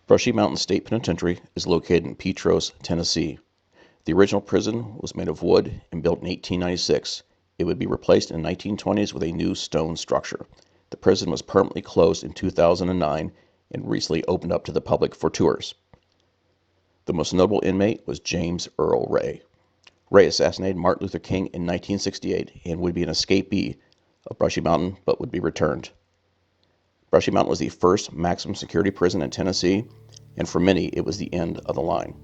Brushy Mountain State Penitentiary is located in Petros, Tennessee. The original prison was made of wood and built in 1896. It would be replaced in the 1920s with a new stone structure. The prison was permanently closed in 2009 and recently opened up to the public for tours. The most notable inmate was James Earl Ray. Ray assassinated Martin Luther King in 1968 and would be an escapee of Brushy Mountain, but would be returned. Brushy Mountain was the first maximum security prison in Tennessee, and for many, it was the end of the line.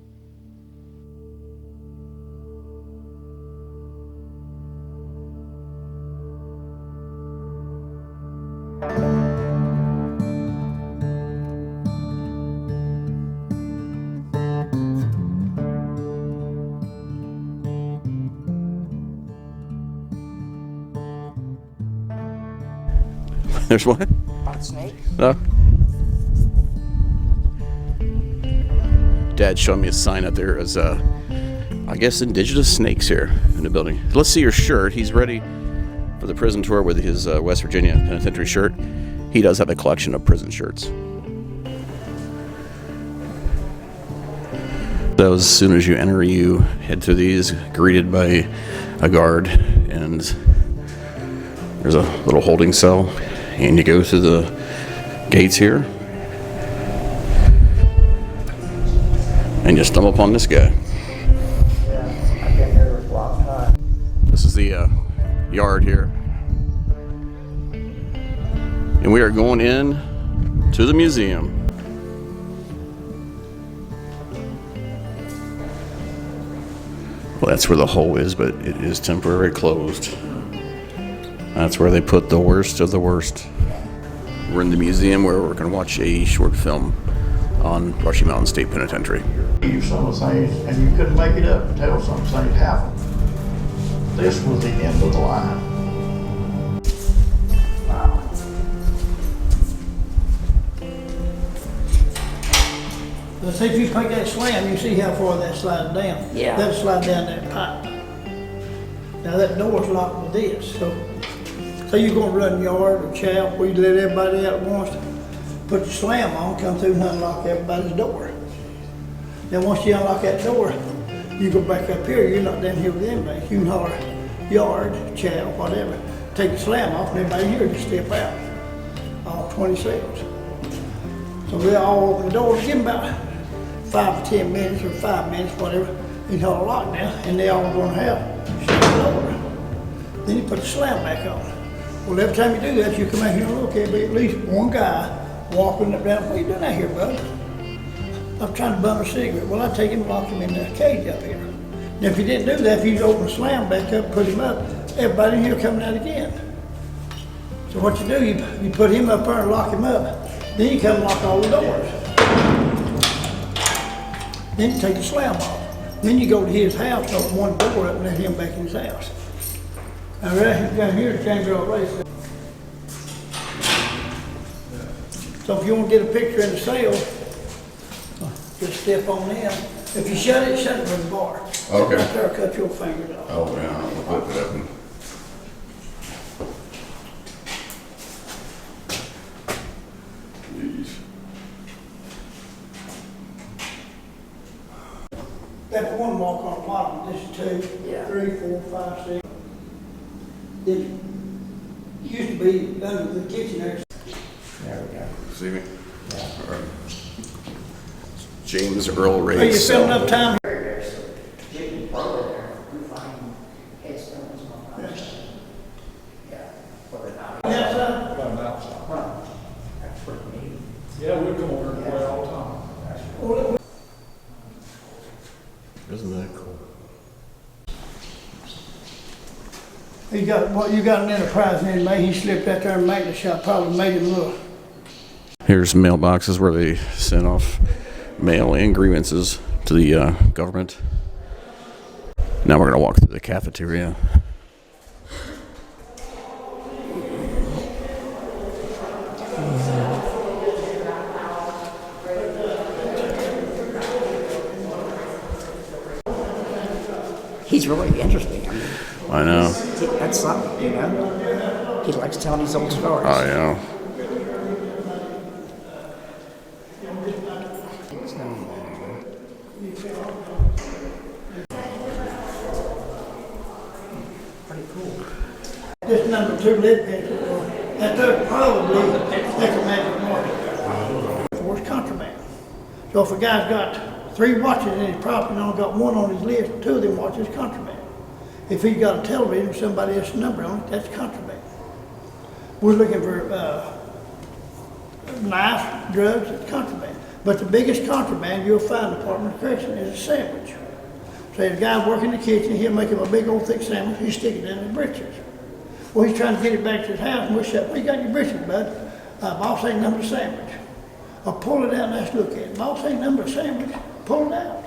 There's what? Snake? No. Dad showed me a sign up there as, I guess, indigenous snakes here in the building. Let's see your shirt. He's ready for the prison tour with his West Virginia penitentiary shirt. He does have a collection of prison shirts. So as soon as you enter, you head through these, greeted by a guard, and there's a little holding cell, and you go through the gates here, and you stumble upon this guy. This is the yard here, and we are going in to the museum. Well, that's where the hole is, but it is temporarily closed. That's where they put the worst of the worst. We're in the museum where we're going to watch a short film on Brushy Mountain State Penitentiary. Some of the things, and you couldn't make it up until some things happened. This was the end of the line. Wow. Let's see if you take that slam, you see how far that slides down. Yeah. That'll slide down that pipe. Now that door's locked with this, so you're gonna run yard or chow, where you let everybody out at once, put the slam on, come through and unlock everybody's door. Then once you unlock that door, you go back up here, you're not down here with anybody. You can holler yard, chow, whatever. Take the slam off and everybody here just step out. All 20 cells. So they all open the doors, give them about 5 or 10 minutes or 5 minutes, whatever. You holler lock now, and they all gonna have shut the door. Then you put the slam back on. Well, every time you do that, you come out here and look, there'll be at least one guy walking up down. What are you doing out here, bud? I'm trying to bum a cigarette. Well, I take him and lock him in the cage up here. Now, if you didn't do that, if you just open the slam back up, put him up, everybody in here coming out again. So what you do, you put him up there and lock him up. Then you come and lock all the doors. Then you take the slam off. Then you go to his house, open one door up and let him back in his house. Now, right down here, James Earl Ray. So if you want to get a picture in the cell, just step on them. If you shut it with the bar. Okay. Right there, cut your fingers off. Oh, yeah, I'll put it up. That's one walk on the bottom. This is 2, Yeah. 3, 4, 5, 6. Then it used to be under the kitchen there. There we go. See me? Yeah. All right. James Earl Ray. Are you filling up time? Very sweet. You can throw it there. You find headstones and all that. Yeah. Put it out. Yes, Well, that's pretty neat. Yeah, we come over and play all the time. Isn't that cool? You got an enterprise inmate. He slipped out there and made the shop. Probably made him look. Here's mailboxes where they send off mail and grievances to the government. Now we're going to walk through the cafeteria. He's really interesting. I know. That's something, you know. He likes telling his old stories. Oh, yeah. Pretty cool. This number 2 lid pencil, that's probably, that's a magic mark. For his contraband. So if a guy's got 3 watches in his property and only got 1 on his list, 2 of them watches is contraband. If he's got a television with somebody else's number on it, that's contraband. We're looking for knives, drugs, it's contraband. But the biggest contraband you'll find in the Department of Correction is a sandwich. Say the guy working in the kitchen, he'll make him a big old thick sandwich, he stick it in his britches. Well, he's trying to get it back to his house, and we said, "Well, you got your britches, bud? Boss ain't number sandwich." Or pull it out and let's look at it. Boss ain't number sandwich, pull it out.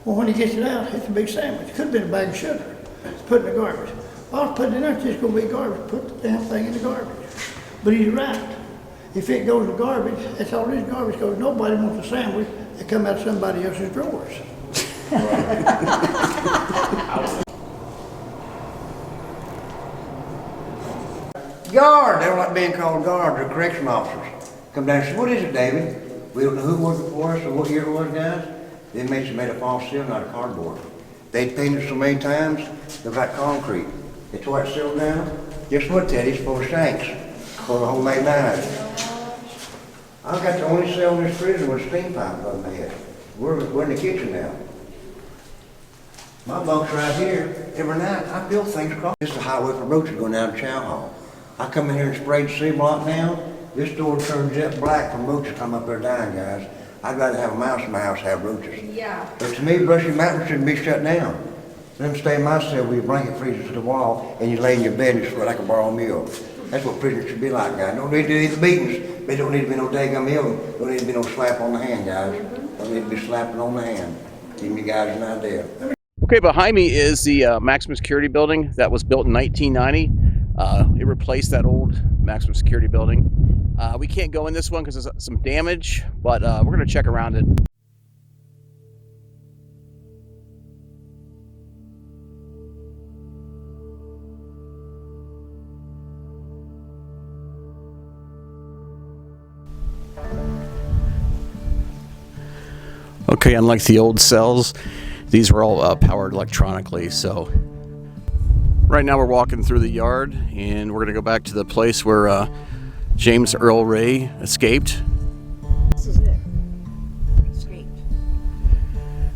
Well, when he gets it out, it's a big sandwich. Could have been a bag of sugar. It's put in the garbage. Boss put it in there, it's just gonna be garbage. Put the damn thing in the garbage. But he's right. If it goes to garbage, that's all it is, garbage goes. Nobody wants a sandwich that come out of somebody else's drawers. Guard, they don't like being called guards or correction officers. Come down and say, "What is it, David? We don't know who worked for us or what year it was, guys." The inmates have made a false seal out of cardboard. They'd painted so many times, they've got concrete. They tore that seal down. Guess what, Teddy? It's full of shanks, full of homemade knives. I've got the only cell in this prison with a steam pipe above my head. We're in the kitchen now. My bunk's right here. Every night, I build things across. This is the highway for roaches going down to Chow Hall. I come in here and spray the C block now. This door turns jet black from roaches come up there dying, guys. I'd rather have a mouse in my house have roaches. Yeah. But to me, Brushy Mountain shouldn't be shut down. Let them stay in my cell with your blanket freezers to the wall and you lay in your bed and you sweat like a bar meal. That's what prisoners should be like, guys. Don't need to do any beatings. They don't need to be no daggum ill. Don't need to be no slap on the hand, guys. Don't need to be slapping on the hand. Give you guys an idea. Okay, behind me is the maximum security building that was built in 1990. It replaced that old maximum security building. We can't go in this one because there's some damage, but we're going to check around it. Okay, unlike the old cells, these were all powered electronically, so right now we're walking through the yard and we're going to go back to the place where James Earl Ray escaped. This is it. Escaped.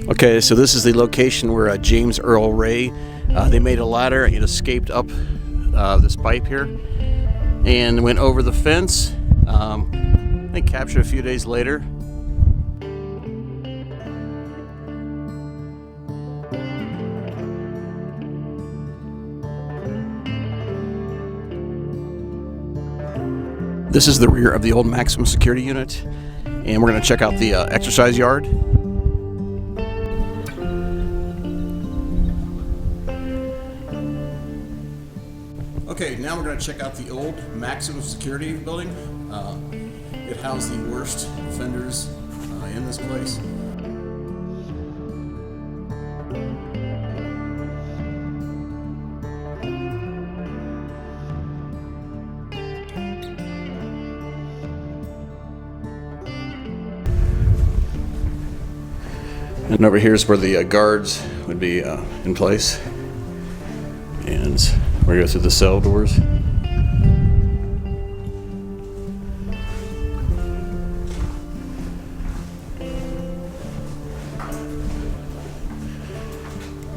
Okay, so this is the location where James Earl Ray, they made a ladder and it escaped up this pipe here and went over the fence. They captured a few days later. This is the rear of the old maximum security unit, and we're going to check out the exercise yard. Okay, now we're going to check out the old maximum security building. It housed the worst offenders in this place. And over here is where the guards would be in place. And we're going to go through the cell doors.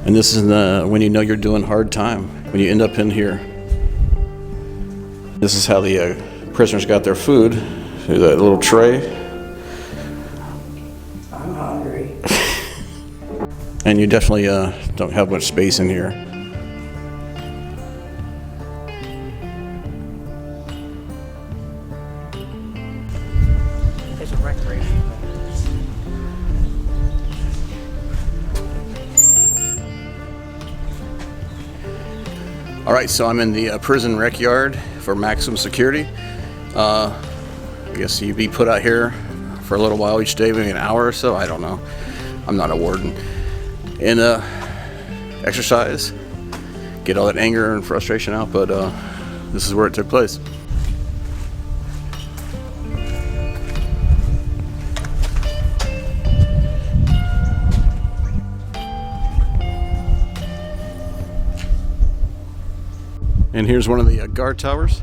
And this is when you know you're doing hard time, when you end up in here. This is how the prisoners got their food, through that little tray. I'm hungry. And you definitely don't have much space in here. There's a recreation. All right, so I'm in the prison rec yard for maximum security. I guess you'd be put out here for a little while each day, maybe an hour or so. I don't know. I'm not a warden. And exercise, get all that anger and frustration out, but this is where it took place. And here's one of the guard towers.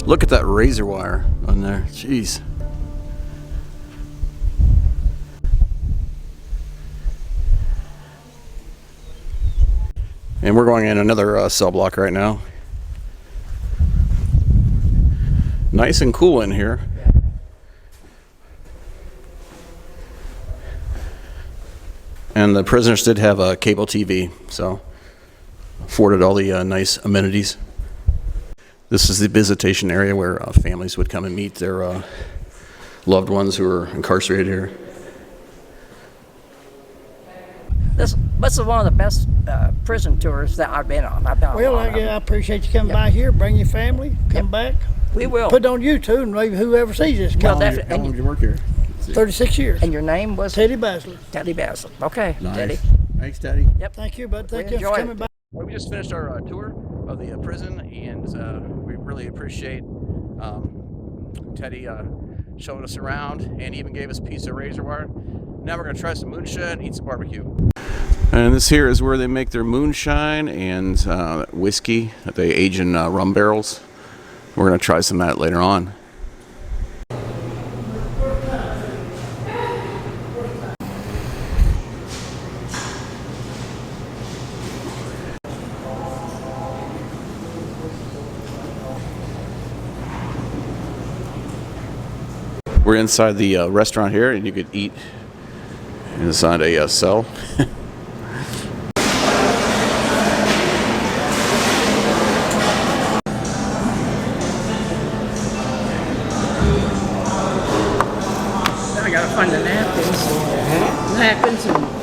Look at that razor wire on there. Jeez. And we're going in another cell block right now. Nice and cool in here. And the prisoners did have a cable TV, so afforded all the nice amenities. This is the visitation area where families would come and meet their loved ones who are incarcerated here. This is one of the best prison tours that I've been on. I've been on a Well, lot of I them. appreciate you coming by here, bring your family, come back. We will. Put it on YouTube and maybe whoever sees this Well, come. definitely. How long did you work here? 36 years. And your name was Teddy Basler. Teddy Basler. Okay, Teddy. Thanks, Teddy. Thank you, bud. Thank We you for enjoyed coming it. by. Well, we just finished our tour of the prison, and we really appreciate Teddy showing us around and even gave us a piece of razor wire. Now we're going to try some moonshine and eat some barbecue. And this here is where they make their moonshine and whiskey that they age in rum barrels. We're going to try some of that later on. We're inside the restaurant here, and you could eat inside a cell. I gotta find the napkins. Napkins and